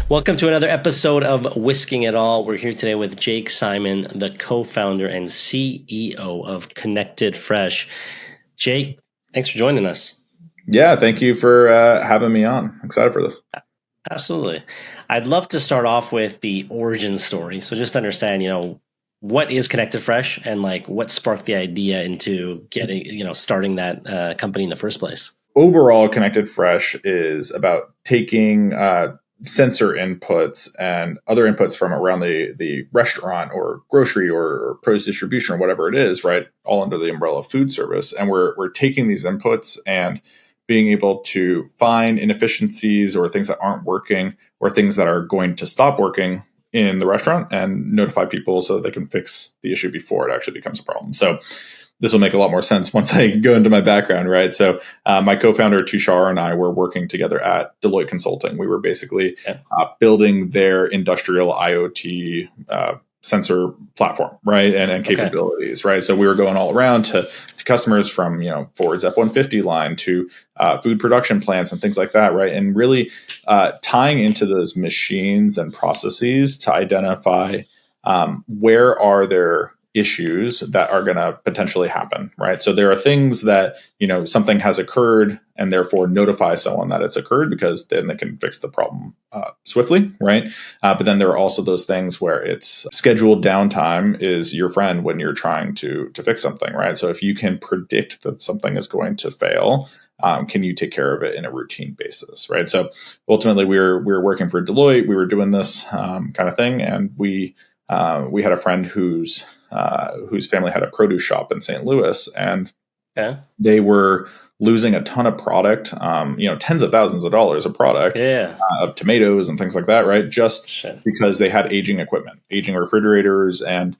Welcome to another episode of Whisking It All. We're here today with Jake Simon, the co-founder and CEO of ConnectedFresh. Jake, thanks for joining us. Yeah, thank you for having me on. I'm excited for this. Absolutely. I'd love to start off with the origin story. So just to understand, what is ConnectedFresh and what sparked the idea into starting that company in the first place? Overall, ConnectedFresh is about taking sensor inputs and other inputs from around the restaurant or grocery or produce distribution or whatever it is, right? All under the umbrella of food service. And we're taking these inputs and being able to find inefficiencies or things that aren't working or things that are going to stop working in the restaurant and notify people so that they can fix the issue before it actually becomes a problem. So this will make a lot more sense once I go into my background, right? So my co-founder Tushar and I were working together at Deloitte Consulting. We were basically building their industrial IoT sensor platform, right? And capabilities, right? So we were going all around to customers from, Ford's F-150 line to food production plants and things like that, right? And really tying into those machines and processes to identify where are there issues that are going to potentially happen, right? So there are things that, something has occurred and therefore notify someone that it's occurred because then they can fix the problem swiftly, right? But then there are also those things where it's scheduled downtime is your friend when you're trying to fix something, right? So if you can predict that something is going to fail, can you take care of it in a routine basis, right? So ultimately we were working for Deloitte, we were doing this kind of thing, and we had a friend whose family had a produce shop in St. Louis, and they were losing a ton of product, tens of thousands of dollars of product, of tomatoes and things like that, right? Just because they had aging equipment, aging refrigerators, and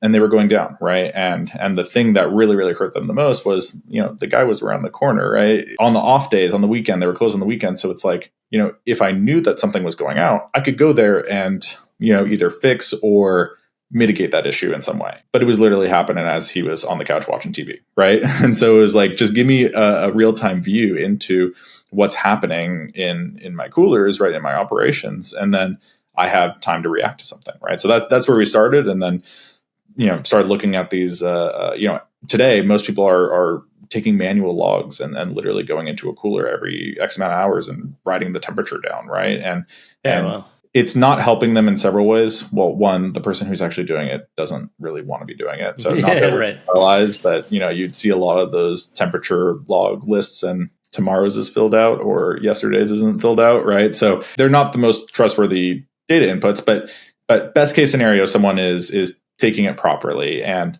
they were going down, right? And the thing that really, really hurt them the most was, the guy was around the corner, right? On the off days, on the weekend, they were closed on the weekend. So it's like, if I knew that something was going out, I could go there and, either fix or mitigate that issue in some way. But it was literally happening as he was on the couch watching TV, right? And so it was like, just give me a real-time view into what's happening in my coolers, right, in my operations, and then I have time to react to something, right? So that's where we started, and then started looking at these. Today most people are taking manual logs and literally going into a cooler every X amount of hours and writing the temperature down, right? And wow. It's not helping them in several ways. Well, one, the person who's actually doing it doesn't really want to be doing it. So not that we're paralyzed, but you'd see a lot of those temperature log lists and tomorrow's is filled out or yesterday's isn't filled out, right? So they're not the most trustworthy data inputs, but best case scenario, someone is taking it properly and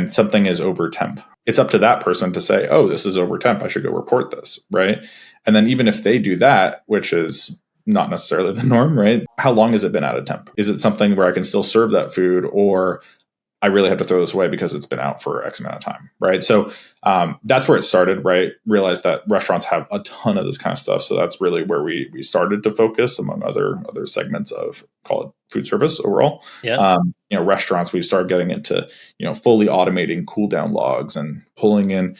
something is over temp. It's up to that person to say, oh, this is over temp, I should go report this, right? And then even if they do that, which is not necessarily the norm, right? How long has it been out of temp? Is it something where I can still serve that food, or I really have to throw this away because it's been out for X amount of time, right? So that's where it started, right? Realized that restaurants have a ton of this kind of stuff. So that's really where we started to focus, among other segments of, call it food service overall. Restaurants, we've started getting into, fully automating cool down logs and pulling in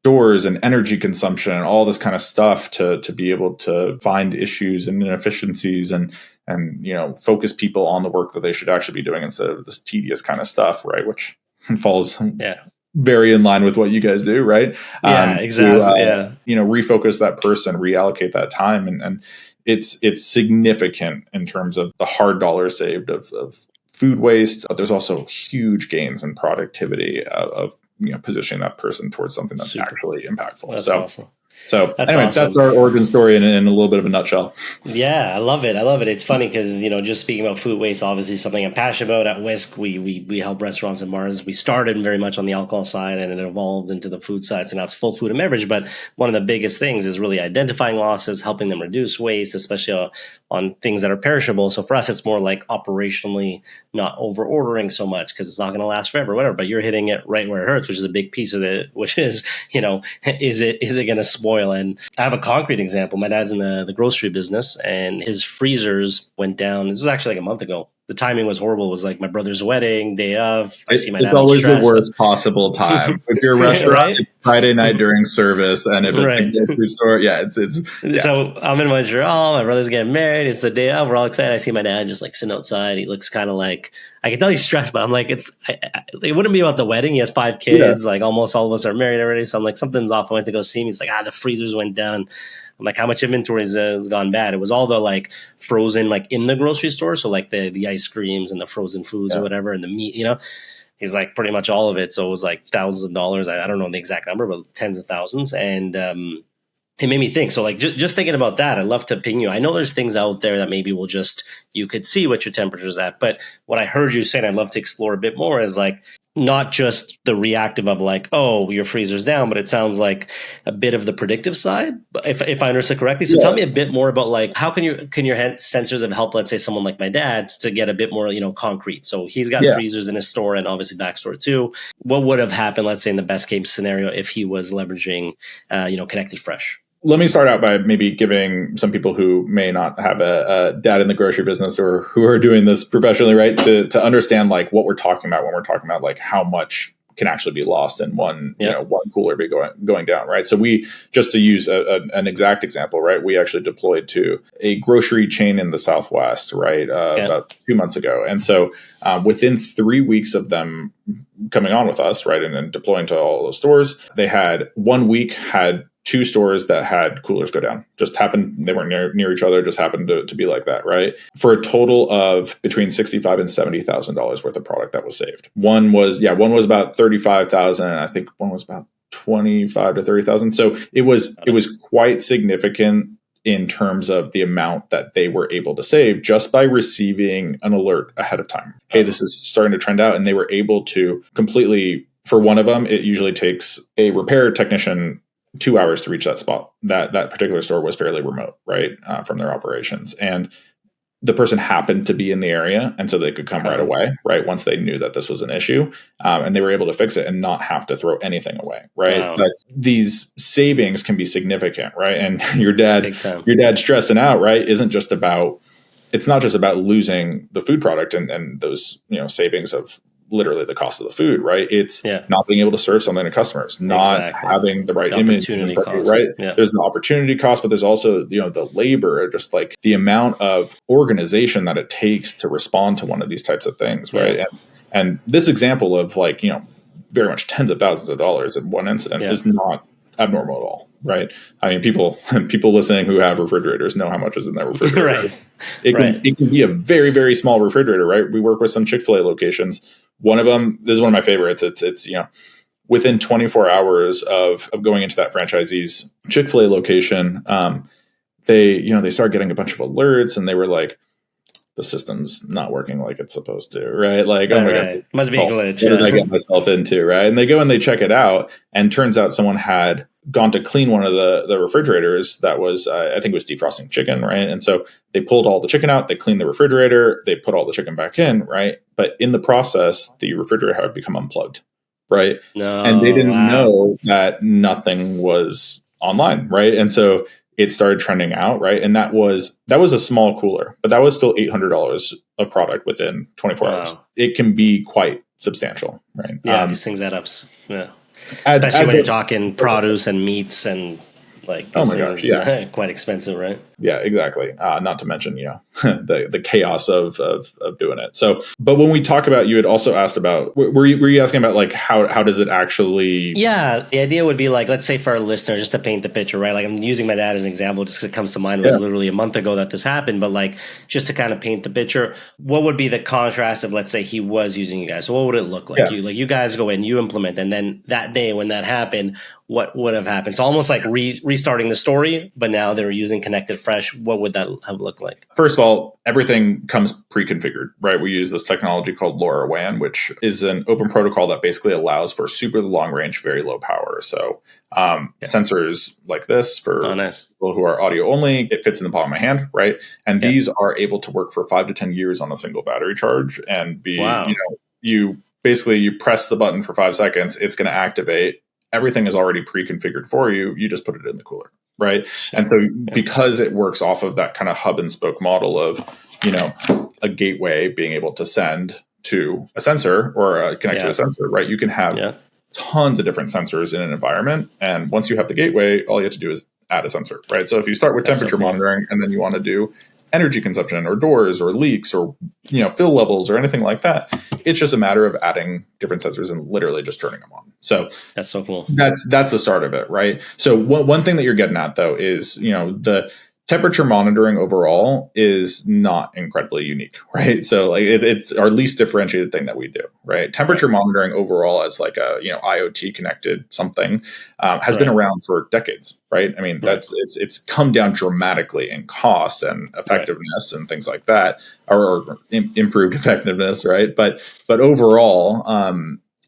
doors and energy consumption and all this kind of stuff to be able to find issues and inefficiencies and focus people on the work that they should actually be doing instead of this tedious kind of stuff, right? Which falls very in line with what you guys do, right? Exactly. Refocus that person, reallocate that time, and it's significant in terms of the hard dollars saved of food waste. But there's also huge gains in productivity of positioning that person towards something that's actually impactful. That's awesome. So that's anyway, awesome. That's our origin story in a little bit of a nutshell. Yeah, I love it. It's funny because, just speaking about food waste, obviously something I'm passionate about. At WISK, we help restaurants and bars. We started very much on the alcohol side and it evolved into the food side. So now it's full food and beverage. But one of the biggest things is really identifying losses, helping them reduce waste, especially on things that are perishable. So for us, it's more like operationally not over ordering so much because it's not going to last forever, whatever. But you're hitting it right where it hurts, which is a big piece of it, which is, is it going to spoil? And I have a concrete example. My dad's in the grocery business and his freezers went down. This was actually like a month ago. the timing was horrible. It was like my brother's wedding, day of. I see my It's dad all always the stressed. worst possible time. If you're a restaurant, Right? it's Friday night during service, and if it's a Right. grocery store, it's yeah. So I'm in Montreal. My brother's getting married. It's the day of. We're all excited. I see my dad just like sitting outside. He looks kind of like, I can tell he's stressed, but I'm like, it wouldn't be about the wedding. He has 5 kids. Like almost all of us are married already. So I'm like, something's off. I went to go see him. He's like, the freezers went down. I'm like, how much inventory has gone bad? It was all the like frozen, like in the grocery store. So like the ice creams and the frozen foods or whatever, and the meat, he's like pretty much all of it. So it was like thousands of dollars. I don't know the exact number, but tens of thousands. And it made me think. So like just thinking about that, I'd love to ping you. I know there's things out there that maybe you could see what your temperature's at. But what I heard you saying, I'd love to explore a bit more is like, not just the reactive of like, oh, your freezer's down, but it sounds like a bit of the predictive side, if I understood correctly. So tell me a bit more about like, how can your sensors have helped, let's say someone like my dad's, to get a bit more, concrete. So he's got freezers in his store and obviously back store too. What would have happened, let's say in the best case scenario, if he was leveraging, ConnectedFresh? Let me start out by maybe giving some people who may not have a dad in the grocery business or who are doing this professionally, right, to understand like what we're talking about when we're talking about like how much can actually be lost in one cooler be going down, right? So we, just to use an exact example, right, we actually deployed to a grocery chain in the Southwest, right, about 2 months ago. And so within 3 weeks of them coming on with us, right, and then deploying to all those stores, they had 1 week had 2 stores that had coolers go down. Just happened, they weren't near each other, just happened to be like that, right? For a total of between $65,000 and $70,000 worth of product that was saved. One was about 35,000, and I think one was about 25 to 30,000. So it was quite significant in terms of the amount that they were able to save just by receiving an alert ahead of time. Hey, this is starting to trend out, and they were able to completely, for one of them, it usually takes a repair technician 2 hours to reach that spot. That particular store was fairly remote, right, from their operations. And the person happened to be in the area, and so they could come right away, right, once they knew that this was an issue. And they were able to fix it and not have to throw anything away, right? Wow. But these savings can be significant, right? And your dad stressing out, right, it's not just about losing the food product and those, savings of literally the cost of the food, right? It's not being able to serve something to customers, not having the right image, right? Yeah. There's an opportunity cost, but there's also, the labor, just like the amount of organization that it takes to respond to one of these types of things, right? And this example of like, very much tens of thousands of dollars in one incident is not abnormal at all, right? I mean, people listening who have refrigerators know how much is in their refrigerator. Right. It can be a very, very small refrigerator, right? We work with some Chick-fil-A locations. One of them, this is one of my favorites. It's within 24 hours of going into that franchisee's Chick-fil-A location, they started getting a bunch of alerts, and they were like, the system's not working like it's supposed to, right? Like, oh my God, must be a glitch. What did I get myself into, right? And they go and they check it out, and turns out someone had gone to clean one of the refrigerators that was, I think it was defrosting chicken, right? And so they pulled all the chicken out, they cleaned the refrigerator, they put all the chicken back in, right? But in the process, the refrigerator had become unplugged, right? No, and they didn't know that nothing was online, right? And so it started trending out, right? And that was a small cooler, but that was still $800 of product within 24 hours. It can be quite substantial, right? Yeah, these things add up. Yeah, especially when you're talking produce and meats and like these things, quite expensive, right? Yeah, exactly. Not to mention, the chaos of doing it. So, but when we talk about, you had also asked about, were you asking about like how does it actually? Yeah, the idea would be like, let's say for our listeners, just to paint the picture, right? Like I'm using my dad as an example, just because it comes to mind. It was literally a month ago that this happened, but like just to kind of paint the picture, what would be the contrast of, let's say he was using you guys? So what would it look like? You guys go in, you implement, and then that day when that happened, what would have happened? So almost like restarting the story, but now they're using ConnectedFresh. What would that have looked like? First of all, everything comes pre-configured, right? We use this technology called LoRaWAN, which is an open protocol that basically allows for super long range, very low power. So sensors like this for people who are audio only, it fits in the palm of my hand, right? And these are able to work for 5 to 10 years on a single battery charge and be, you press the button for 5 seconds, it's going to activate. Everything is already pre-configured for you. You just put it in the cooler, right? And so because it works off of that kind of hub and spoke model of, a gateway being able to send to a sensor or connect to a sensor, right? You can have tons of different sensors in an environment. And once you have the gateway, all you have to do is add a sensor, right? So if you start with temperature monitoring and then you want to do energy consumption or doors or leaks or, fill levels or anything like that, it's just a matter of adding different sensors and literally just turning them on. So that's so cool. That's the start of it, right? So one thing that you're getting at though is, the temperature monitoring overall is not incredibly unique, right? So like it's our least differentiated thing that we do, right? Temperature monitoring overall as like a IoT connected something has been around for decades, right? I mean it's come down dramatically in cost and effectiveness and things like that, or improved effectiveness, right? But overall,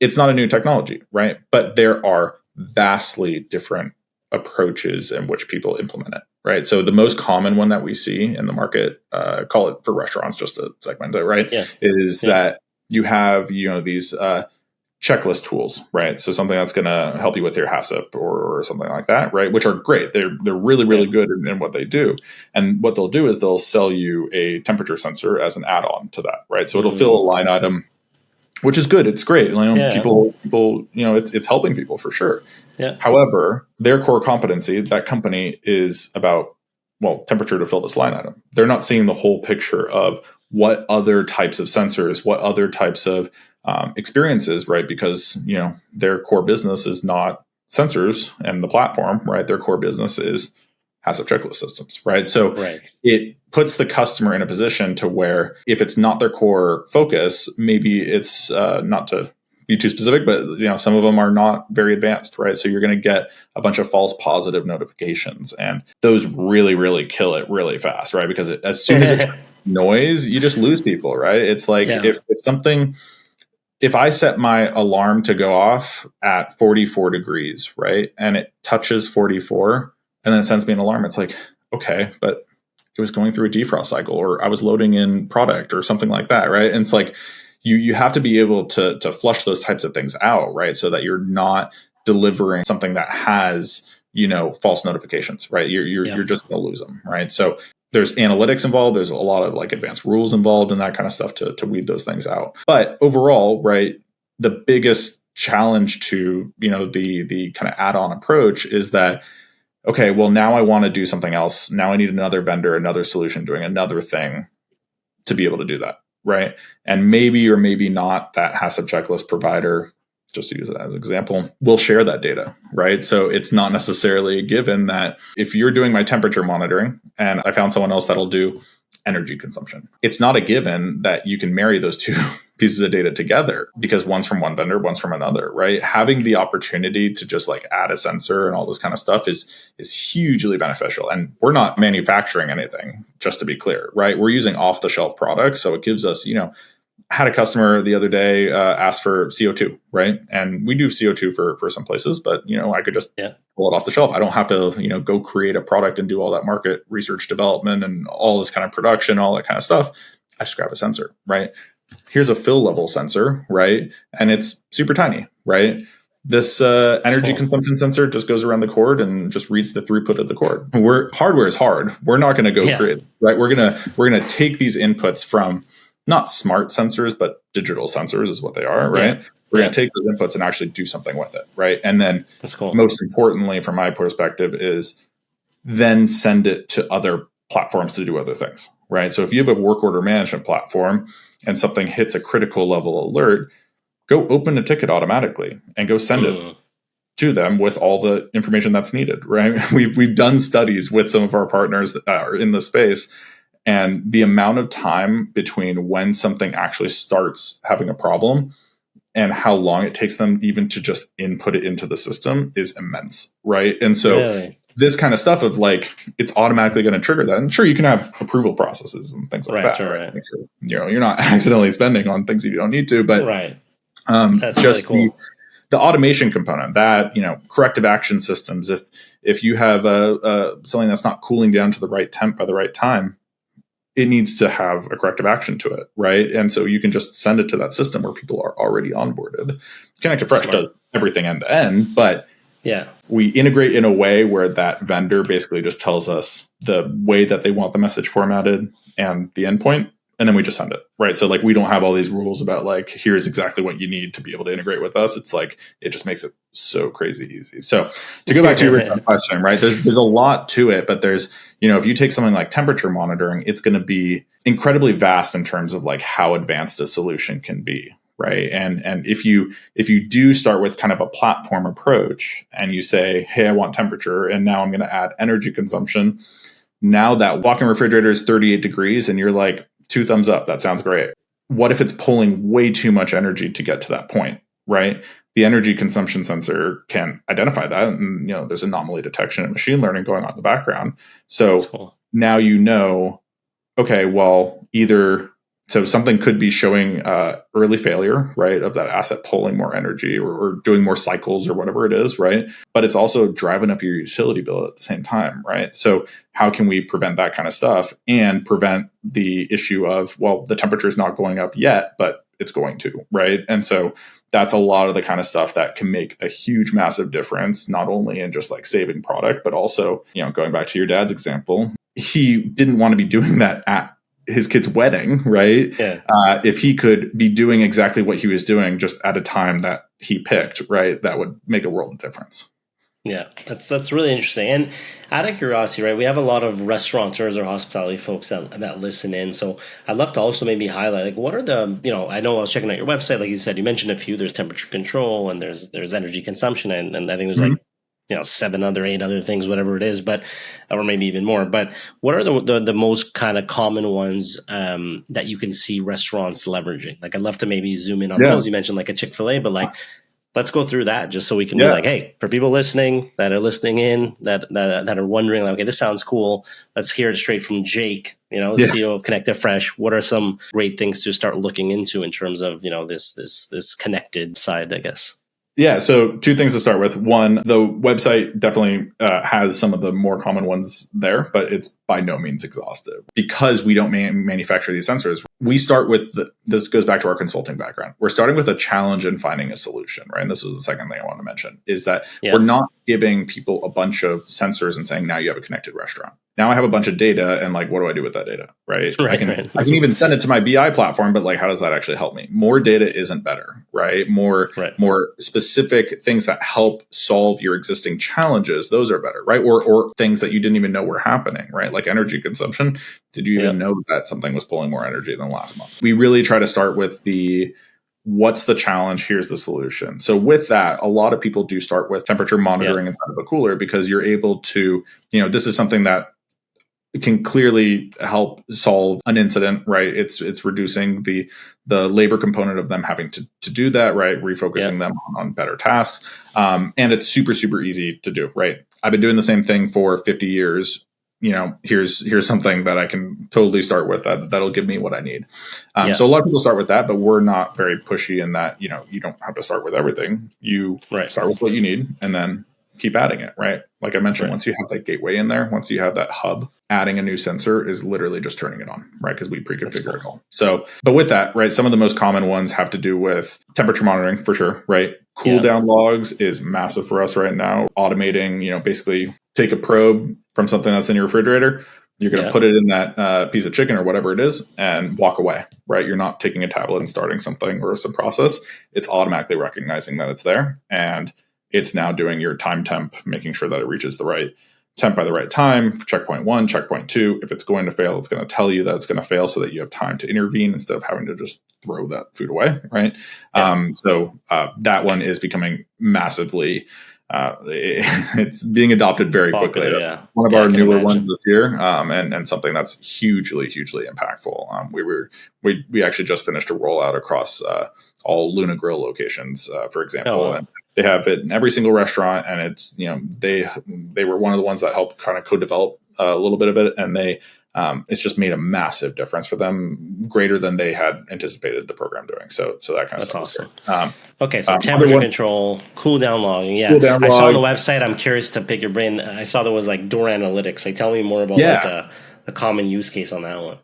it's not a new technology, right? But there are vastly different approaches in which people implement it, right? So the most common one that we see in the market, call it for restaurants, just to segment it, right? Is that you have, these checklist tools, right? So something that's going to help you with your HACCP or something like that, right? Which are great. They're really, really good in what they do. And what they'll do is they'll sell you a temperature sensor as an add-on to that, right? So it'll fill a line item, which is good. It's great. People, it's helping people for sure. Yeah. However, their core competency, that company is about, temperature to fill this line item. They're not seeing the whole picture of what other types of sensors, what other types of experiences, right? Because, their core business is not sensors and the platform, right? Their core business is HACCP checklist systems, right? So it puts the customer in a position to where if it's not their core focus, maybe it's not to be too specific, but some of them are not very advanced, right? So you're going to get a bunch of false positive notifications, and those really, really kill it really fast, right? Because as soon as it's noise, you just lose people, right? It's like if I set my alarm to go off at 44 degrees, right, and it touches 44, and then it sends me an alarm, it's like, okay, but it was going through a defrost cycle, or I was loading in product or something like that, right? And it's like you have to be able to flush those types of things out, right? So that you're not delivering something that has, false notifications, right? You're just going to lose them, right? So there's analytics involved. There's a lot of like advanced rules involved and that kind of stuff to weed those things out. But overall, right, the biggest challenge to, the kind of add-on approach is that, okay, well, now I want to do something else. Now I need another vendor, another solution doing another thing to be able to do that, right? And maybe or maybe not that HACCP checklist provider, just to use it as an example, will share that data, right? So it's not necessarily a given that if you're doing my temperature monitoring and I found someone else that'll do energy consumption, it's not a given that you can marry those two pieces of data together because one's from one vendor, one's from another, right? Having the opportunity to just like add a sensor and all this kind of stuff is hugely beneficial. And we're not manufacturing anything, just to be clear, right? We're using off-the-shelf products. So it gives us, had a customer the other day ask for CO2, right? And we do CO2 for some places, but I could just pull it off the shelf. I don't have to, go create a product and do all that market research development and all this kind of production, all that kind of stuff. I just grab a sensor, right? Here's a fill level sensor, right? And it's super tiny, right? This energy consumption sensor just goes around the cord and just reads the throughput of the cord. Hardware is hard. We're not going to go create, right? We're gonna take these inputs from not smart sensors, but digital sensors is what they are, right? We're going to take those inputs and actually do something with it, right? And then most importantly, from my perspective, is then send it to other platforms to do other things, right? So if you have a work order management platform and something hits a critical level alert, go open a ticket automatically and go send it to them with all the information that's needed, right? We've done studies with some of our partners that are in the space, and the amount of time between when something actually starts having a problem and how long it takes them even to just input it into the system is immense, right? And so this kind of stuff of like, it's automatically going to trigger that. And sure, you can have approval processes and things like that. Right? Make sure, you're not accidentally spending on things you don't need to, but that's just really cool. The automation component, that, corrective action systems, if you have something that's not cooling down to the right temp by the right time, it needs to have a corrective action to it, right? And so you can just send it to that system where people are already onboarded. ConnectedFresh does everything end to end, but we integrate in a way where that vendor basically just tells us the way that they want the message formatted and the endpoint, and then we just send it, right? So like we don't have all these rules about like here's exactly what you need to be able to integrate with us. It's like it just makes it so crazy easy. So to go back to your original question, right? There's a lot to it, but there's, if you take something like temperature monitoring, it's going to be incredibly vast in terms of like how advanced a solution can be, right? And if you do start with kind of a platform approach and you say, hey, I want temperature, and now I'm going to add energy consumption. Now that walk-in refrigerator is 38 degrees, and you're like, 2 thumbs up. That sounds great. What if it's pulling way too much energy to get to that point, right? The energy consumption sensor can identify that. And, there's anomaly detection and machine learning going on in the background. So cool. Now okay, well, so something could be showing early failure, right, of that asset pulling more energy or doing more cycles or whatever it is, right? But it's also driving up your utility bill at the same time, right? So how can we prevent that kind of stuff and prevent the issue of, well, the temperature is not going up yet, but it's going to, right? And so that's a lot of the kind of stuff that can make a huge, massive difference, not only in just like saving product, but also, going back to your dad's example, he didn't want to be doing that at his kid's wedding, right? Yeah. If he could be doing exactly what he was doing just at a time that he picked, right, that would make a world of difference. Yeah, that's really interesting. And out of curiosity, right, we have a lot of restaurateurs or hospitality folks that listen in. So I'd love to also maybe highlight, like, what are the, I know I was checking out your website, like you said, you mentioned a few. There's temperature control and there's energy consumption, and I think there's like 8 other things, whatever it is, but or maybe even more. But what are the most kind of common ones that you can see restaurants leveraging? Like, I'd love to maybe zoom in on those. You mentioned like a Chick-fil-A, but like, let's go through that just so we can be like, hey, for people listening that are listening in that are wondering, like, okay, this sounds cool. Let's hear it straight from Jake, the CEO of ConnectedFresh. What are some great things to start looking into in terms of this connected side, I guess? Yeah, so 2 things to start with. One, the website definitely has some of the more common ones there, but it's by no means exhaustive. Because we don't manufacture these sensors, we start with, this goes back to our consulting background. We're starting with a challenge and finding a solution, right? And this was the second thing I wanted to mention, is that we're not giving people a bunch of sensors and saying, now you have a connected restaurant. Now I have a bunch of data, and like, what do I do with that data, right? I can even send it to my BI platform, but like, how does that actually help me? More data isn't better, right? More specific things that help solve your existing challenges, those are better, right? Or things that you didn't even know were happening, right? Like energy consumption. Did you even know that something was pulling more energy than last month? We really try to start with what's the challenge? Here's the solution. So with that, a lot of people do start with temperature monitoring inside of a cooler, because you're able to, this is something that can clearly help solve an incident, right? It's reducing the labor component of them having to do that, right? Refocusing them on better tasks. And it's super, super easy to do, right? I've been doing the same thing for 50 years. Here's something that I can totally start with that'll give me what I need. So a lot of people start with that, but we're not very pushy in that, you don't have to start with everything. You start with what you need and then keep adding it, right? Like I mentioned, once you have that gateway in there, once you have that hub, adding a new sensor is literally just turning it on, right? Because we pre-configure it all. So, but with that, right, some of the most common ones have to do with temperature monitoring for sure, right? Cool down logs is massive for us right now. Automating, basically take a probe from something that's in your refrigerator. You're going to put it in that piece of chicken or whatever it is and walk away, right? You're not taking a tablet and starting something or some process. It's automatically recognizing that it's there. And it's now doing your time temp, making sure that it reaches the right temp by the right time. Checkpoint 1, checkpoint 2. If it's going to fail, it's going to tell you that it's going to fail so that you have time to intervene instead of having to just throw that food away, right? So that one is becoming massively, it's being adopted very quickly. That's one of our newer ones this year, and something that's hugely, hugely impactful. We actually just finished a rollout across all Luna Grill locations, for example. And they have it in every single restaurant, and it's, they were one of the ones that helped kind of co-develop a little bit of it, and it's just made a massive difference for them, greater than they had anticipated the program doing. So that kind of stuff. That's awesome. Okay, so temperature control, cool down logging. Yeah, I saw on the website. I'm curious to pick your brain. I saw there was like door analytics. Like, tell me more about like a common use case on that one.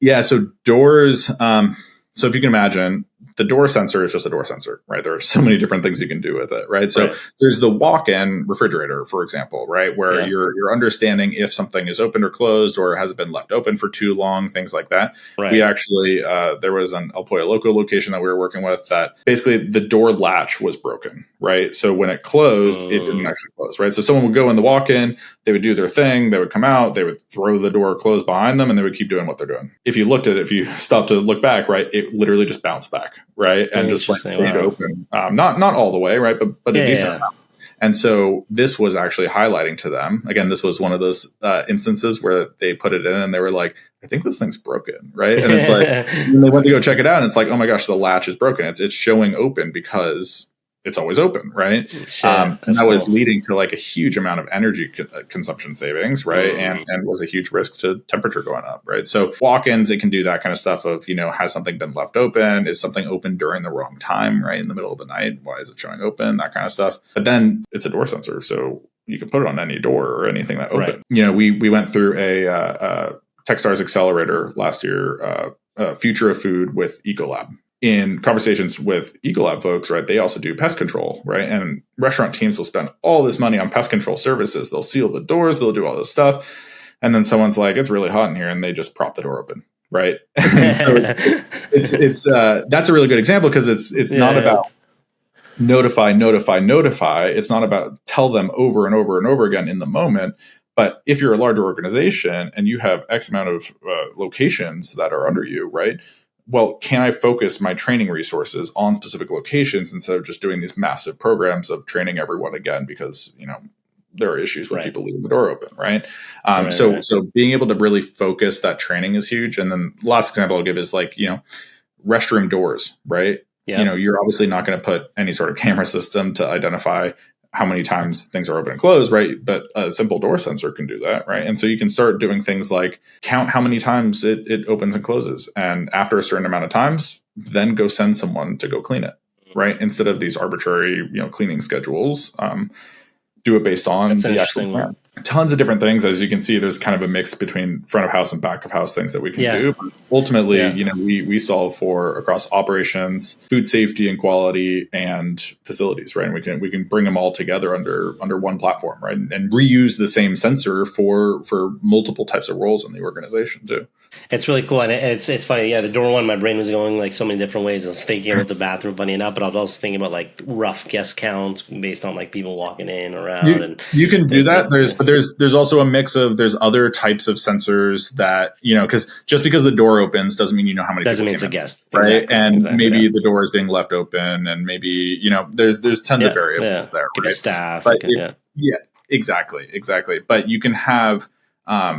Yeah, so doors. So if you can imagine, the door sensor is just a door sensor, right? There are so many different things you can do with it, right? So there's the walk-in refrigerator, for example, right? Where you're understanding if something is opened or closed or has been left open for too long, things like that. We actually, there was an El Pollo Loco location that we were working with that basically the door latch was broken, right? So when it closed, it didn't actually close, right? So someone would go in the walk-in, they would do their thing, they would come out, they would throw the door closed behind them, and they would keep doing what they're doing. If you looked at it, if you stopped to look back, right, it literally just bounced back, right? And just like stayed open. Not all the way, right? But a decent amount. And so this was actually highlighting to them. Again, this was one of those instances where they put it in and they were like, I think this thing's broken, right? And it's like, when they went to go check it out, and it's like, oh my gosh, the latch is broken. It's showing open because it's always open, right? And that was leading to like a huge amount of energy consumption savings, right? And was a huge risk to temperature going up, right? So walk-ins, it can do that kind of stuff of, has something been left open? Is something open during the wrong time, right? In the middle of the night? Why is it showing open? That kind of stuff. But then it's a door sensor, so you can put it on any door or anything that open. We went through a Techstars accelerator last year, Future of Food with Ecolab. In conversations with Ecolab folks, right, they also do pest control, right? And restaurant teams will spend all this money on pest control services. They'll seal the doors, they'll do all this stuff. And then someone's like, it's really hot in here, and they just prop the door open, right? So it's that's a really good example because it's not about notify. It's not about tell them over and over and over again in the moment. But if you're a larger organization and you have X amount of locations that are under you, right? Well, can I focus my training resources on specific locations instead of just doing these massive programs of training everyone again? Because, there are issues when people leave the door open, right? So being able to really focus that training is huge. And then the last example I'll give is like, restroom doors, right? Yeah. You're obviously not going to put any sort of camera system to identify how many times things are open and closed, right? But a simple door sensor can do that, right? And so you can start doing things like count how many times it opens and closes. And after a certain amount of times, then go send someone to go clean it, right? Instead of these arbitrary, cleaning schedules, do it based on the actual plan. Tons of different things. As you can see, there's kind of a mix between front of house and back of house things that we can do. But ultimately, we solve for across operations, food safety and quality, and facilities, right? And we can bring them all together under one platform, right? And reuse the same sensor for multiple types of roles in the organization too. It's really cool, and it's funny. Yeah, the door one, my brain was going like so many different ways. I was thinking about the bathroom, funny enough, but I was also thinking about like rough guest counts based on like people walking in around. You can do that. There's also a mix of there's other types of sensors that because just because the door opens doesn't mean you know how many doesn't people mean it's a guest, right? And maybe the door is being left open, and maybe there's tons of variables there, could right? be staff, but exactly. But you can have.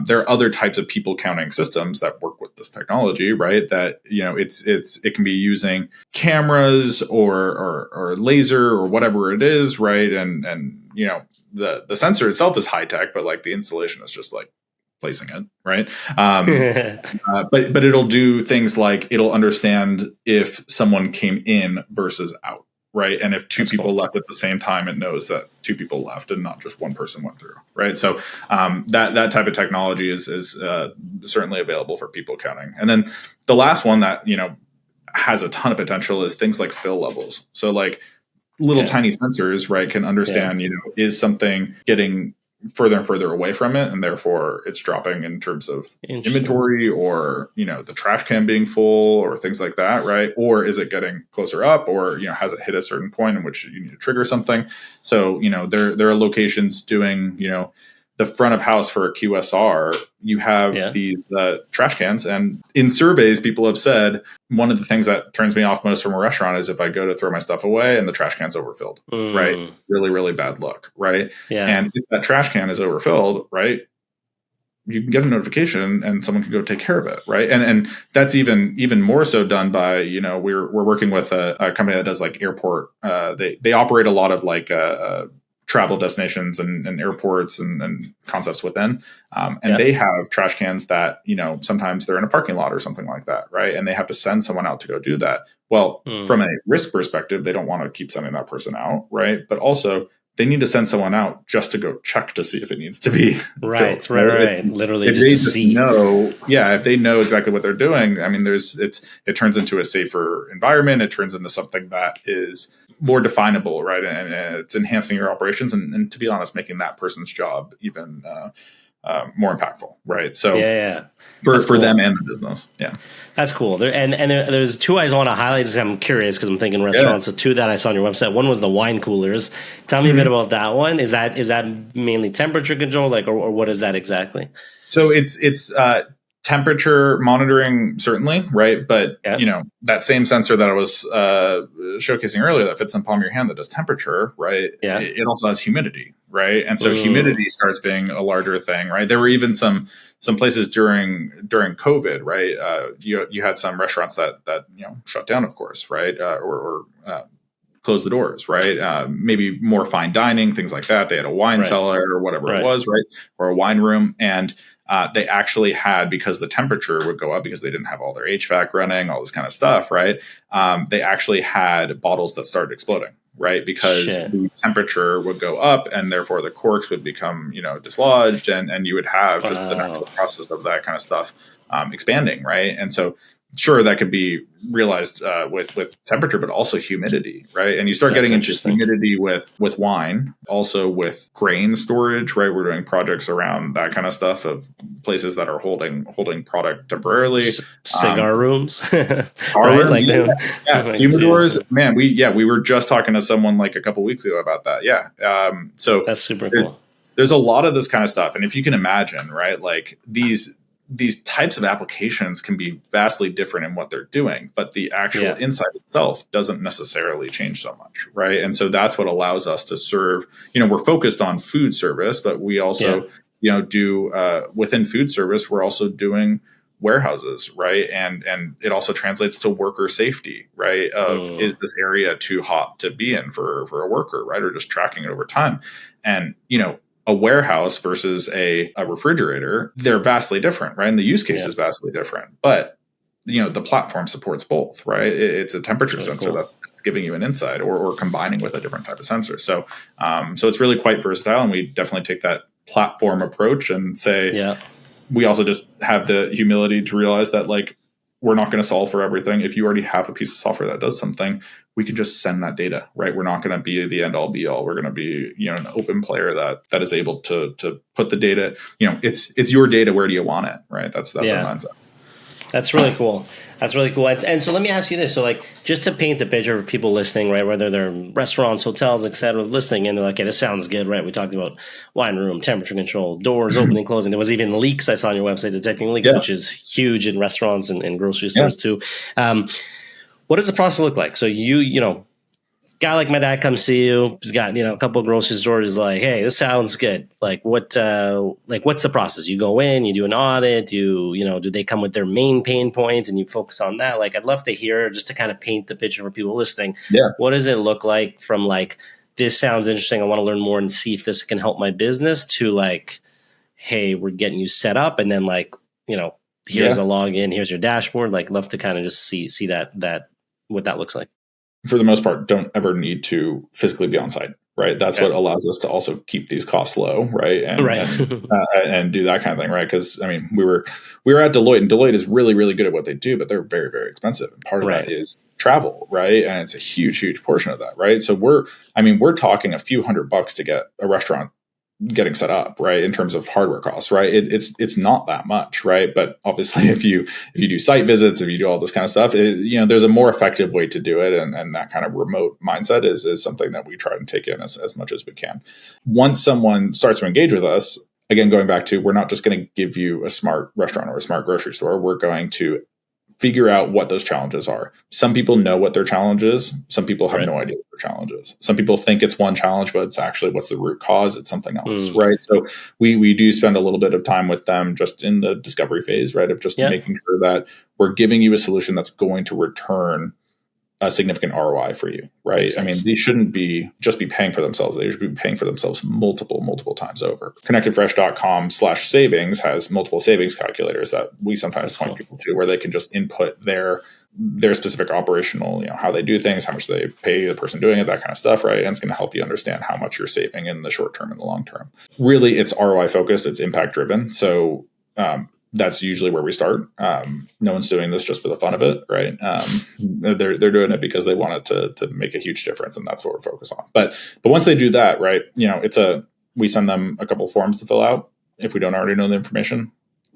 There are other types of people counting systems that work with this technology, right? That it can be using cameras or laser or whatever it is, right? And the sensor itself is high tech, but like the installation is just like placing it, right? But it'll do things like it'll understand if someone came in versus out. Right. And if two people left at the same time, it knows that two people left and not just one person went through. Right. So that type of technology is certainly available for people counting. And then the last one that, has a ton of potential is things like fill levels. So like little tiny sensors, right, can understand, is something getting further and further away from it, and therefore it's dropping in terms of inventory or the trash can being full or things like that, right? Or is it getting closer up, or has it hit a certain point in which you need to trigger something? So there are locations doing the front of house for a QSR. You have these trash cans, and in surveys people have said one of the things that turns me off most from a restaurant is if I go to throw my stuff away and the trash can's overfilled, right? Really, really bad look, right? Yeah. And if that trash can is overfilled, right, you can get a notification and someone can go take care of it, right? And that's even more so done by we're working with a company that does like airport. They operate a lot of like travel destinations and airports and concepts within. They have trash cans that, sometimes they're in a parking lot or something like that, right? And they have to send someone out to go do that. Well, from a risk perspective, they don't want to keep sending that person out, right? But also they need to send someone out just to go check to see if it needs to be Right, filled. right. Literally If just they to just see. know, if they know exactly what they're doing, I mean, it turns into a safer environment. It turns into something that is more definable, right? And it's enhancing your operations, and to be honest, making that person's job even more impactful, right? So Yeah. for Cool. them and the business, yeah. That's cool. There's two I want to highlight. Just I'm curious because I'm thinking restaurants. So two that I saw on your website. One was the wine coolers. Tell me a bit about that one. Is that mainly temperature control, like, or what is that exactly? So it's temperature monitoring, certainly, right? But that same sensor that I was showcasing earlier that fits in the palm of your hand that does temperature, right? Yeah. It also has humidity, right? And so humidity starts being a larger thing, right? There were even some places during COVID, right? You had some restaurants that shut down, of course, right? Or close the doors, right? Maybe more fine dining, things like that. They had a wine cellar or whatever it was, right? Or a wine room. And they actually had, because the temperature would go up because they didn't have all their HVAC running, all this kind of stuff, right? They actually had bottles that started exploding, right? Because the temperature would go up and therefore the corks would become, dislodged and you would have just the natural process of that kind of stuff expanding, right? And so sure, that could be realized with temperature, but also humidity, right? And you start getting into humidity with wine, also with grain storage, right? We're doing projects around that kind of stuff of places that are holding product temporarily. Cigar rooms, rooms, humidors. Man, we were just talking to someone like a couple weeks ago about that. Yeah, so that's super cool. There's a lot of this kind of stuff, and if you can imagine, right, like these types of applications can be vastly different in what they're doing, but the actual insight itself doesn't necessarily change so much, right? And so that's what allows us to serve, we're focused on food service, but we also, do within food service, we're also doing warehouses, right? And it also translates to worker safety, right? Is this area too hot to be in for a worker, right? Or just tracking it over time. And, a warehouse versus a refrigerator, they're vastly different, right? And the use case is vastly different. But, the platform supports both, right? It's a temperature sensor that's giving you an insight or combining with a different type of sensor. So it's really quite versatile. And we definitely take that platform approach and say, we also just have the humility to realize that, like, we're not going to solve for everything. If you already have a piece of software that does something, we can just send that data, right? We're not going to be the end all be all. We're going to be, an open player that is able to put the data, it's your data. Where do you want it? Right. That's our mindset. That's really cool. And so let me ask you this. So, like, just to paint the picture of people listening, right, whether they're restaurants, hotels, et cetera, listening, and they're like, okay, this sounds good, right? We talked about wine room, temperature control, doors opening, closing. There was even leaks I saw on your website, detecting leaks, which is huge in restaurants and grocery stores too. What does the process look like? So guy like my dad comes see you. He's got a couple of grocery stores. He's like, hey, this sounds good. Like what's the process? You go in, you do an audit. Do they come with their main pain point and you focus on that? Like, I'd love to hear, just to kind of paint the picture for people listening. What does it look like from like, this sounds interesting, I want to learn more and see if this can help my business, to like, hey, we're getting you set up, and then like, here's a login, here's your dashboard. Like, love to kind of just see that what that looks like. For the most part, don't ever need to physically be on site, right? That's what allows us to also keep these costs low, right? And do that kind of thing, right? Because I mean, we were at Deloitte, and Deloitte is really, really good at what they do, but they're very, very expensive. And part of that is travel, right? And it's a huge, huge portion of that, right? So we're talking a few $100 to get a restaurant getting set up, right? In terms of hardware costs, right? It's not that much, right? But obviously, if you do site visits, if you do all this kind of stuff, there's a more effective way to do it, and that kind of remote mindset is something that we try to take in as much as we can. Once someone starts to engage with us, again, going back to, we're not just going to give you a smart restaurant or a smart grocery store. We're going to figure out what those challenges are. Some people know what their challenge is. Some people have no idea what their challenge is. Some people think it's one challenge, but it's actually, what's the root cause? It's something else, right? So we do spend a little bit of time with them just in the discovery phase, right? Of just making sure that we're giving you a solution that's going to return a significant ROI for you, right? I mean, they shouldn't just be paying for themselves. They should be paying for themselves multiple times over. ConnectedFresh.com/savings has multiple savings calculators that we sometimes point people to, where they can just input their specific operational, how they do things, how much they pay the person doing it, that kind of stuff, right? And it's going to help you understand how much you're saving in the short term and the long term. Really, it's ROI focused, it's impact driven. So that's usually where we start. No one's doing this just for the fun of it, right? They're doing it because they want it to make a huge difference, and that's what we're focused on. But once they do that, right, we send them a couple of forms to fill out if we don't already know the information.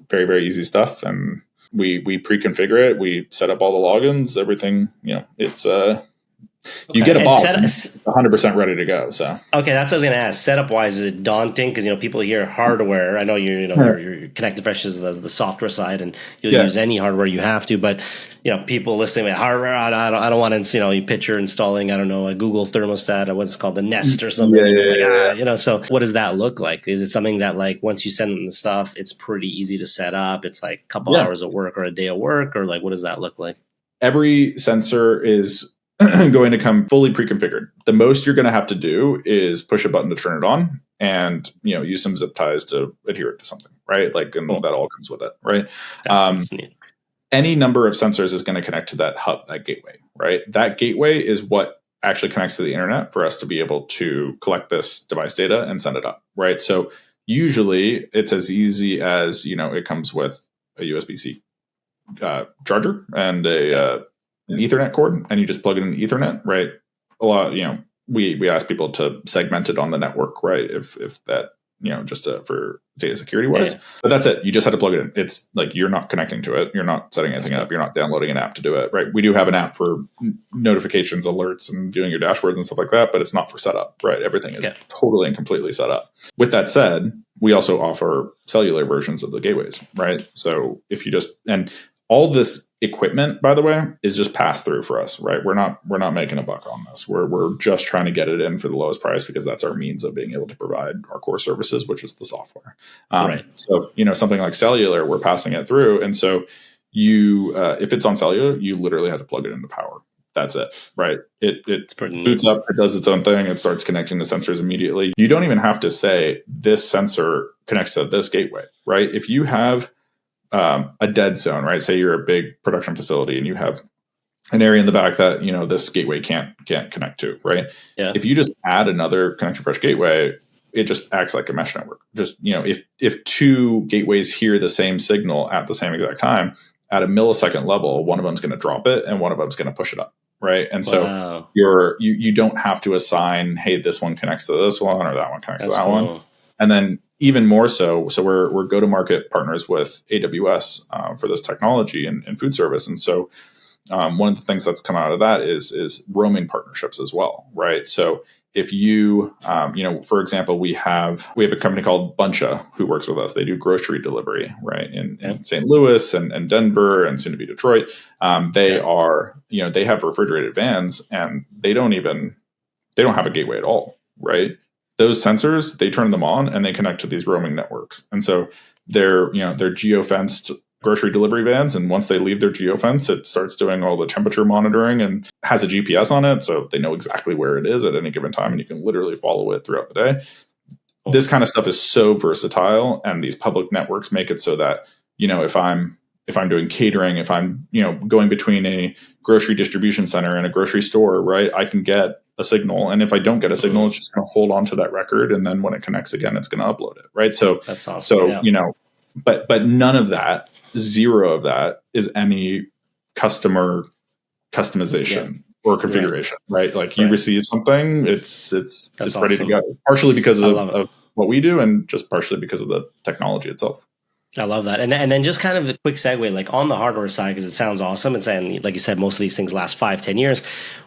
Very, very easy stuff, and we pre-configure it. We set up all the logins, everything. It's you get a bot 100% ready to go. So okay, that's what I was going to ask. Setup wise, is it daunting? Because people hear hardware. I know your ConnectedFresh is the software side, and you'll use any hardware you have to. But people listening to hardware, I don't want to. You picture installing a Google thermostat, what's called the Nest or something. So what does that look like? Is it something that once you send them the stuff, it's pretty easy to set up? It's like a couple hours of work or a day of work, or what does that look like? Every sensor is going to come fully pre-configured. The most you're going to have to do is push a button to turn it on, and use some zip ties to adhere it to something, right? And that all comes with it, right? That's neat. Any number of sensors is going to connect to that hub, that gateway, right? That gateway is what actually connects to the internet for us to be able to collect this device data and send it up, right? So usually it's as easy as it comes with a USB-C charger and an Ethernet cord, and you just plug it in Ethernet, right? A lot, we ask people to segment it on the network, right? If that, just for data security wise, but that's it. You just have to plug it in. It's you're not connecting to it. You're not setting anything up. You're not downloading an app to do it, right? We do have an app for notifications, alerts, and viewing your dashboards and stuff like that, but it's not for setup, right? Everything is totally and completely set up. With that said, we also offer cellular versions of the gateways, right? So if you and all this equipment, by the way, is just passed through for us, right? We're not making a buck on this. We're just trying to get it in for the lowest price because that's our means of being able to provide our core services, which is the software. Right. So something like cellular, we're passing it through, and so if it's on cellular, you literally have to plug it into power. That's it, right? It boots up, it does its own thing, it starts connecting the sensors immediately. You don't even have to say this sensor connects to this gateway, right? If you have a dead zone, right? Say you're a big production facility and you have an area in the back that this gateway can't connect to, right? Yeah. If you just add another ConnectedFresh gateway, it just acts like a mesh network. Just if two gateways hear the same signal at the same exact time, at a millisecond level, one of them's going to drop it and one of them's going to push it up, right? And so you don't have to assign, hey, this one connects to this one or that one connects to that one. And then even more so we're go-to-market partners with AWS for this technology and food service. And so one of the things that's come out of that is roaming partnerships as well, right? So if you, for example, we have a company called Buncha who works with us. They do grocery delivery, right, in St. Louis and Denver and soon to be Detroit. They have refrigerated vans, and they don't have a gateway at all, right? Those sensors, they turn them on and they connect to these roaming networks. And so they're geofenced grocery delivery vans. And once they leave their geofence, it starts doing all the temperature monitoring and has a GPS on it. So they know exactly where it is at any given time. And you can literally follow it throughout the day. This kind of stuff is so versatile. And these public networks make it so that, if I'm doing catering, if I'm, going between a grocery distribution center and a grocery store, right, I can get a signal. And if I don't get a signal, it's just going to hold on to that record. And then when it connects again, it's going to upload it. Right. So that's awesome. So, but none of that, zero of that is any customer customization or configuration, right? You receive something, it's ready to go, partially because of what we do and just partially because of the technology itself. I love that. And then just kind of a quick segue, on the hardware side, because it sounds awesome. And like you said, most of these things last 5-10 years.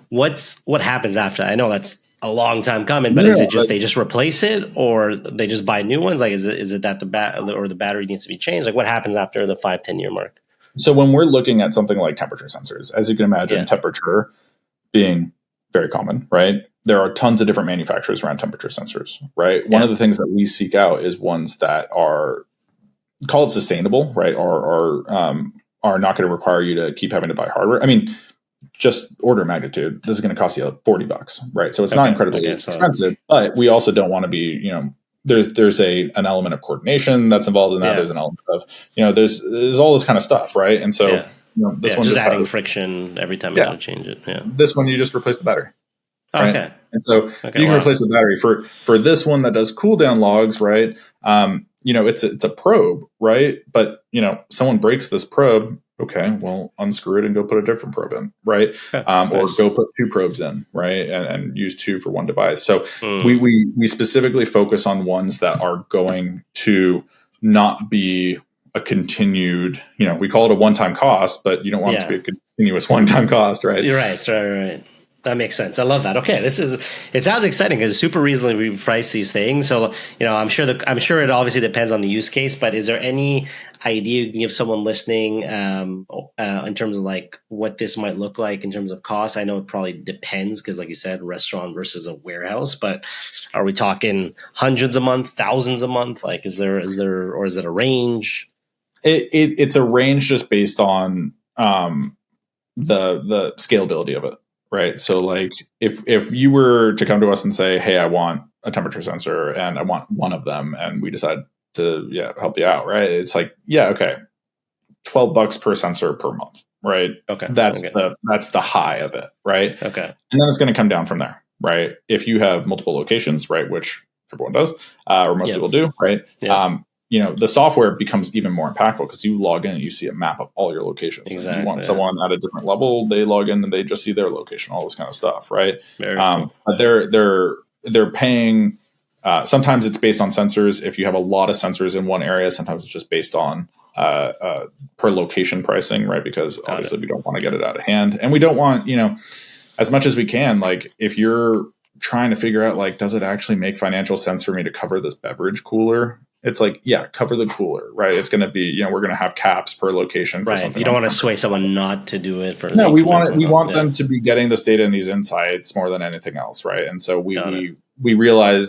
What happens after that? I know that's a long time coming, but is it just they just replace it, or they just buy new ones? Is it that the battery needs to be changed? What happens after the 5-10 year mark? So when we're looking at something like temperature sensors, as you can imagine, temperature being very common, right? There are tons of different manufacturers around temperature sensors, right? One of the things that we seek out is ones that are, call it sustainable, right? Or are not going to require you to keep having to buy hardware. I mean, just order of magnitude, this is going to cost you $40, right? So it's not incredibly So expensive, but we also don't want to be, there's an element of coordination that's involved in that. There's an element of, there's all this kind of stuff, right? And so this one just adding friction every time you got to change it. Yeah. This one, you just replace the battery. Right? Okay. And so you can replace the battery for this one that does cooldown logs, right? It's a probe, right? But someone breaks this probe. Okay, well, unscrew it and go put a different probe in, right? Or go put two probes in, right? And use two for one device. So we specifically focus on ones that are going to not be a continued, we call it a one-time cost, but you don't want it to be a continuous one-time cost, right? You're right. That makes sense. I love that. Okay, it sounds exciting because super reasonably we price these things. So, I'm sure it obviously depends on the use case, but is there any idea you can give someone listening in terms of like what this might look like in terms of cost? I know it probably depends because, like you said, restaurant versus a warehouse, but are we talking hundreds a month, thousands a month? Like, is there, or is it a range? It's a range just based on the scalability of it. Right. So like if you were to come to us and say, hey, I want a temperature sensor and I want one of them, and we decide to help you out, right? It's like, okay, $12 per sensor per month. Right. Okay. That's the high of it. Right. Okay. And then it's going to come down from there. Right. If you have multiple locations, right, which everyone does, or most people do, right? The software becomes even more impactful because you log in and you see a map of all your locations. Exactly. You want someone at a different level, they log in and they just see their location, all this kind of stuff, right? Very cool. But they're paying. Sometimes it's based on sensors. If you have a lot of sensors in one area, sometimes it's just based on per location pricing, right? Because obviously we don't want to get it out of hand, and we don't want as much as we can. Like if you're trying to figure out like, does it actually make financial sense for me to cover this beverage cooler? It's like, cover the cooler, right? It's going to be, we're going to have caps per location for something. You don't want to sway someone not to do it. No, we want them to be getting this data and these insights more than anything else, right? And so we realize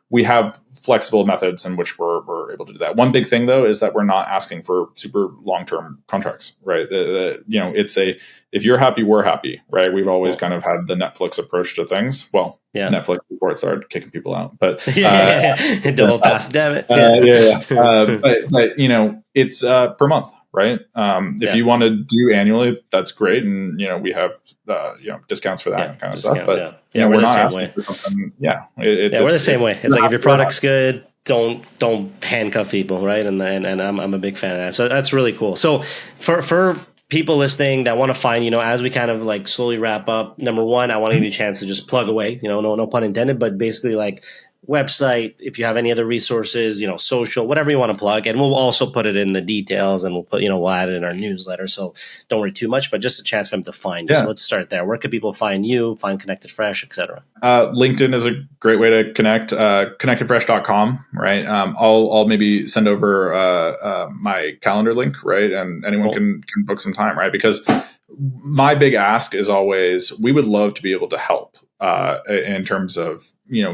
we have flexible methods in which we're able to do that. One big thing though is that we're not asking for super long-term contracts, right? It's if you're happy, we're happy, right? We've always kind of had the Netflix approach to things. Well, Netflix before it started kicking people out, but double pass debit. But it's per month, right? If you want to do annually, that's great, and we have discounts for that kind of stuff. But we're not asking for something. We're the same way. It's like if your product's good, don't handcuff people, right? And I'm a big fan of that. So that's really cool. So for people listening that want to find, as we kind of like slowly wrap up, number one, I want to give you a chance to just plug away, no pun intended, but basically like website, if you have any other resources, social, whatever you want to plug. And we'll also put it in the details and we'll add it in our newsletter. So don't worry too much, but just a chance for them to find you. So let's start there. Where could people find you, find ConnectedFresh, et cetera? LinkedIn is a great way to connect, ConnectedFresh.com, right? I'll maybe send over my calendar link, right? And anyone can book some time, right? Because my big ask is always, we would love to be able to help in terms of,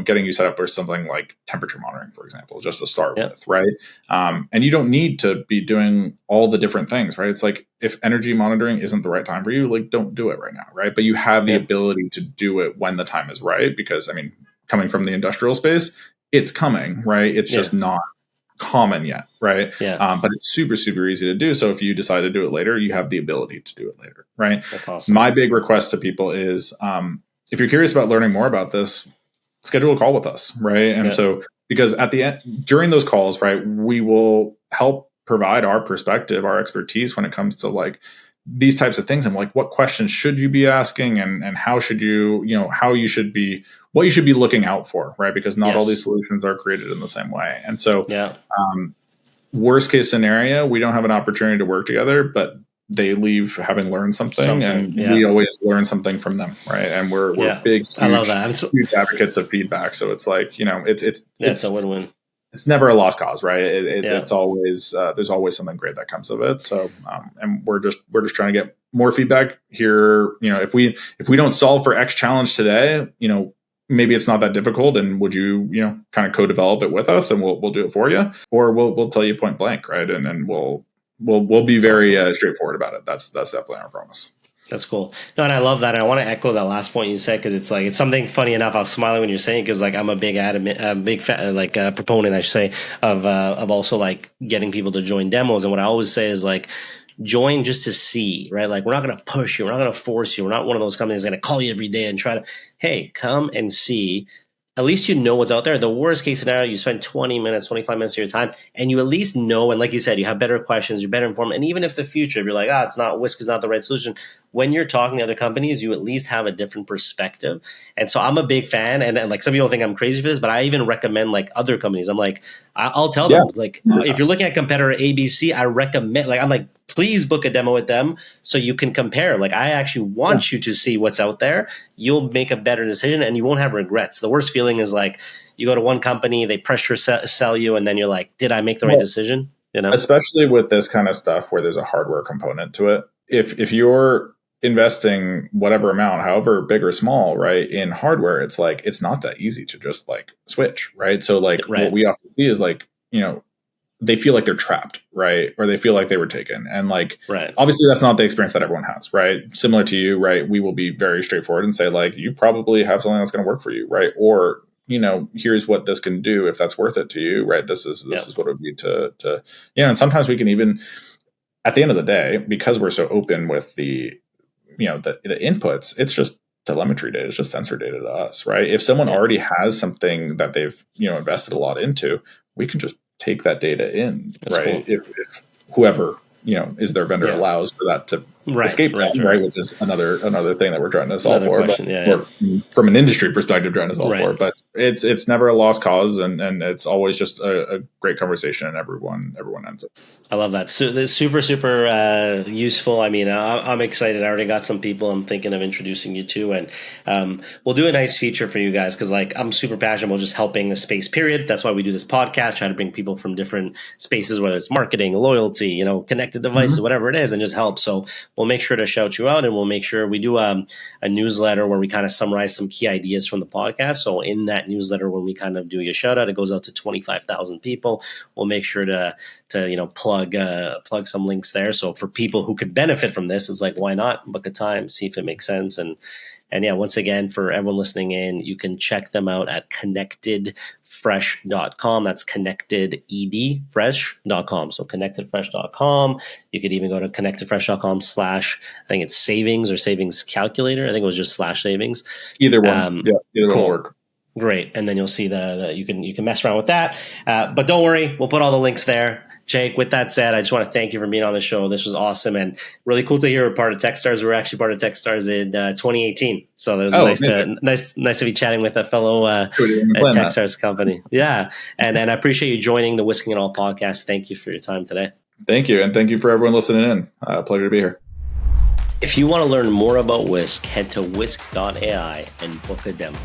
getting you set up for something like temperature monitoring, for example, just to start with, right? And you don't need to be doing all the different things, right? It's like, if energy monitoring isn't the right time for you, like, don't do it right now, right? But you have the ability to do it when the time is right, because, coming from the industrial space, it's coming, right? It's just not common yet, right? But it's super, super easy to do. So if you decide to do it later, you have the ability to do it later, right? That's awesome. My big request to people is, if you're curious about learning more about this, schedule a call with us, right? And so, because at the end, during those calls, right, we will help provide our perspective, our expertise when it comes to like these types of things, and like, what questions should you be asking, and how should you, how you should be, what you should be looking out for, right? Because not all these solutions are created in the same way. And so, worst case scenario, we don't have an opportunity to work together, but they leave having learned something and we always learn something from them, right? And we're big, huge, I love that. Huge advocates of feedback. So it's like, it's a win-win. It's never a lost cause, right? It's always there's always something great that comes of it. So and we're just trying to get more feedback here. If we don't solve for X challenge today, maybe it's not that difficult, and would you kind of co-develop it with us, and we'll do it for you, or we'll tell you point blank, right? And then we'll be very straightforward about it. That's definitely our promise. That's cool. No, and I love that. And I want to echo that last point you said, because it's something funny enough. I was smiling when you're saying, because like I'm a big proponent, I should say, of also like getting people to join demos. And what I always say is like, join just to see, right? Like, we're not going to push you, we're not going to force you, we're not one of those companies that's going to call you every day and try to, hey, come and see. At least you know what's out there. The worst case scenario, you spend 20 minutes, 25 minutes of your time, and you at least know. And like you said, you have better questions, you're better informed. And even if the future, if you're like, it's not, WISK is not the right solution, when you're talking to other companies, you at least have a different perspective. And so I'm a big fan. And like, some people think I'm crazy for this, but I even recommend like other companies. I'm like, I'll tell them, like, if you're looking at competitor ABC, I recommend, like, I'm like, please book a demo with them so you can compare. Like, I actually want you to see what's out there. You'll make a better decision and you won't have regrets. The worst feeling is like, you go to one company, they pressure sell you, and then you're like, did I make the right decision? You know, especially with this kind of stuff where there's a hardware component to it. If you're investing whatever amount, however big or small, right, in hardware, it's like, it's not that easy to just like switch, right? So like what we often see is like, they feel like they're trapped, right? Or they feel like they were taken. And like, obviously that's not the experience that everyone has, right? Similar to you, right? We will be very straightforward and say like, you probably have something that's going to work for you, right? Or, here's what this can do if that's worth it to you, right? This is what it would be to, and sometimes we can even, at the end of the day, because we're so open with the inputs, it's just telemetry data, it's just sensor data to us, right? If someone already has something that they've, invested a lot into, we can just take that data in, that's right? Cool. If whoever, is their vendor allows for that to escape them, right? Which is another thing that we're trying to solve for, or from an industry perspective, trying to solve for. But it's never a lost cause, and it's always just a great conversation, and everyone ends up. I love that. So that's super, super useful. I mean, I'm excited. I already got some people I'm thinking of introducing you to, and we'll do a nice feature for you guys, because like, I'm super passionate about just helping the space, period. That's why we do this podcast, trying to bring people from different spaces, whether it's marketing, loyalty, connected devices, whatever it is, and just help. So we'll make sure to shout you out, and we'll make sure we do a newsletter where we kind of summarize some key ideas from the podcast. So in that newsletter, when we kind of do a shout out, it goes out to 25,000 people. We'll make sure to plug some links there. So for people who could benefit from this, it's like, why not book a time, see if it makes sense. And once again, for everyone listening in, you can check them out at ConnectedFresh.com. That's ConnectedFresh.com. So ConnectedFresh.com. You could even go to ConnectedFresh.com / I think it's savings or savings calculator. I think it was just / savings. Either one. Either one will work. Great. And then you'll see you can mess around with that. But don't worry, we'll put all the links there. Jake, with that said, I just want to thank you for being on the show. This was awesome and really cool to hear we're part of Techstars. We were actually part of Techstars in 2018. So it was nice to be chatting with a fellow Techstars company. Yeah. And I appreciate you joining the Whisking It All podcast. Thank you for your time today. Thank you. And thank you for everyone listening in. Pleasure to be here. If you want to learn more about WISK, head to wisk.ai and book a demo.